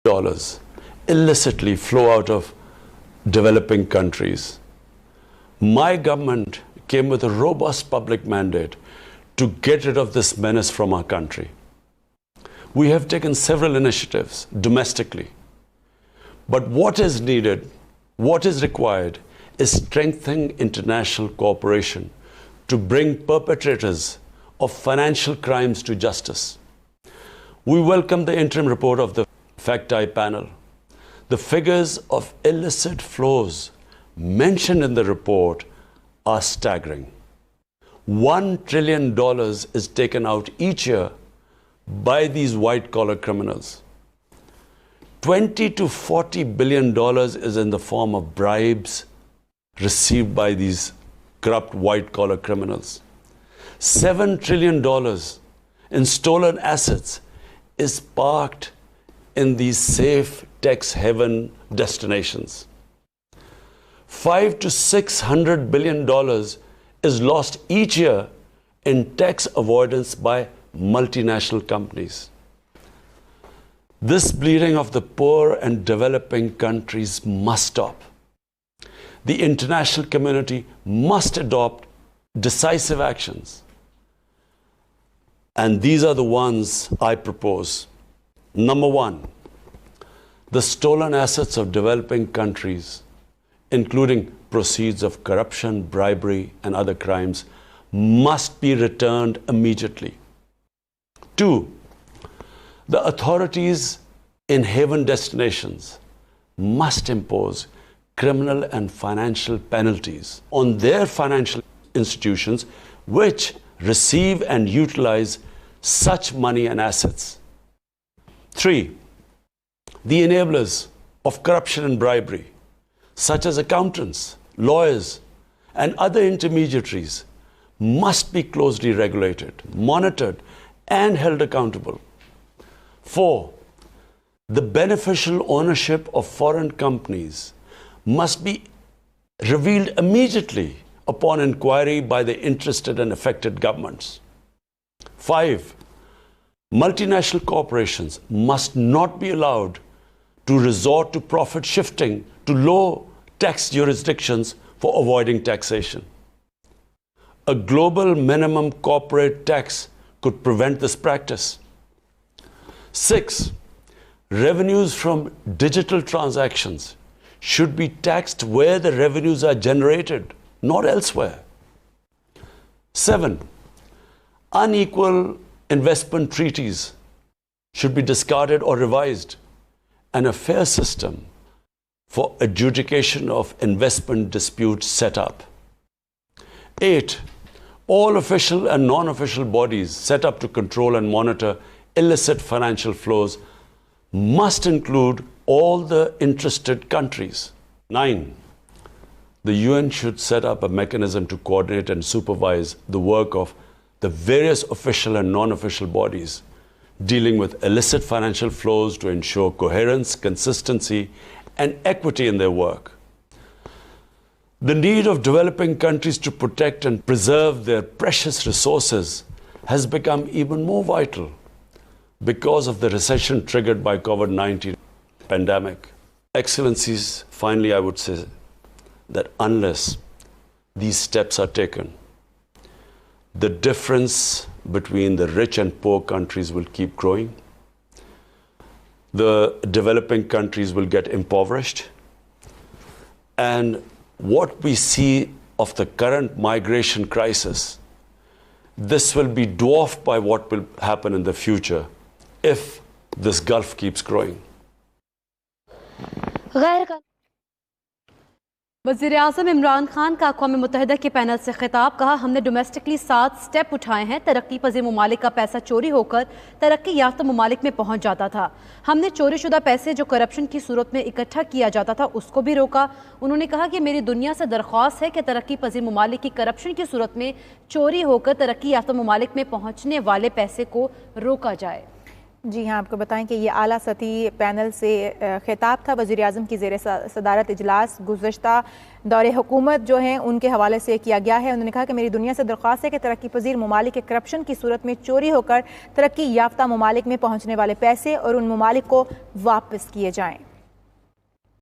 dollars illicitly flow out of developing countries. My government came with a robust public mandate to get rid of this menace from our country. We have taken several initiatives domestically. But what is needed, what is required, is strengthening international cooperation to bring perpetrators of financial crimes to justice. We welcome the interim report of the Fact-Eye panel. The figures of illicit flows mentioned in the report are staggering. $1 trillion is taken out each year by these white-collar criminals. $20 to $40 billion is in the form of bribes received by these corrupt white-collar criminals. $7 trillion in stolen assets is parked in these safe tax haven destinations. $500 to $600 billion is lost each year in tax avoidance by multinational companies. This bleeding of the poor and developing countries must stop. The international community must adopt decisive actions. And these are the ones I propose. Number one, the stolen assets of developing countries, including proceeds of corruption, bribery, and other crimes, must be returned immediately. Two, the authorities in haven destinations must impose criminal and financial penalties on their financial institutions which receive and utilize such money and assets. Three, the enablers of corruption and bribery, such as accountants, lawyers, and other intermediaries, must be closely regulated, monitored, and held accountable. Four, the beneficial ownership of foreign companies must be revealed immediately upon inquiry by the interested and affected governments. Five, multinational corporations must not be allowed to resort to profit shifting to low tax jurisdictions for avoiding taxation. A global minimum corporate tax could prevent this practice. Six, revenues from digital transactions should be taxed where the revenues are generated, not elsewhere. Seven, unequal investment treaties should be discarded or revised, and a fair system for adjudication of investment disputes set up. Eight, all official and non-official bodies set up to control and monitor illicit financial flows must include all the interested countries. Nine, the UN should set up a mechanism to coordinate and supervise the work of the various official and non-official bodies dealing with illicit financial flows to ensure coherence, consistency, and equity in their work. The need of developing countries to protect and preserve their precious resources has become even more vital because of the recession triggered by COVID-19 pandemic. Excellencies, finally, I would say that unless these steps are taken, the difference between the rich and poor countries will keep growing. The developing countries will get impoverished. And what we see of the current migration crisis, this will be dwarfed by what will happen in the future if this gulf keeps growing. वज़ीर-ए-आज़म इमरान खान का अक़वाम मुत्तहिदा के panel से खिताब, कहा हमने domestically 7 step उठाए हैं। तरक्की पज़ीर ममालिक का पैसा चोरी होकर तरक्की याफ्ता ममालिक में पहुँच जाता था। हमने चोरी शुदा पैसे जो करप्शन की सूरत में इकट्ठा किया जाता था उसको भी रोका। उन्होंने कहा कि मेरी दुनिया से दरख्वास्त है कि तरक्की पज़ीर ममालिक की करप्शन की सूरत में चोरी होकर तरक्की याफ्ता ममालिक में पहुँचने वाले पैसे को रोका जाए। जी हाँ, आपको बताएं कि ये आला सतही पैनल से खिताब था वज़ीर आज़म की ज़ेर सदारत इजलास गुज़श्ता दौरे हुकूमत जो हैं उनके हवाले से किया गया है। उन्होंने कहा कि मेरी दुनिया से दरख्वास्त है कि तरक्की पजीर ममालिक के करप्शन की सूरत में चोरी होकर तरक्की याफ्ता ममालिक में पहुँचने वाले पैसे और उन ममालिक को वापस किए जाएँ।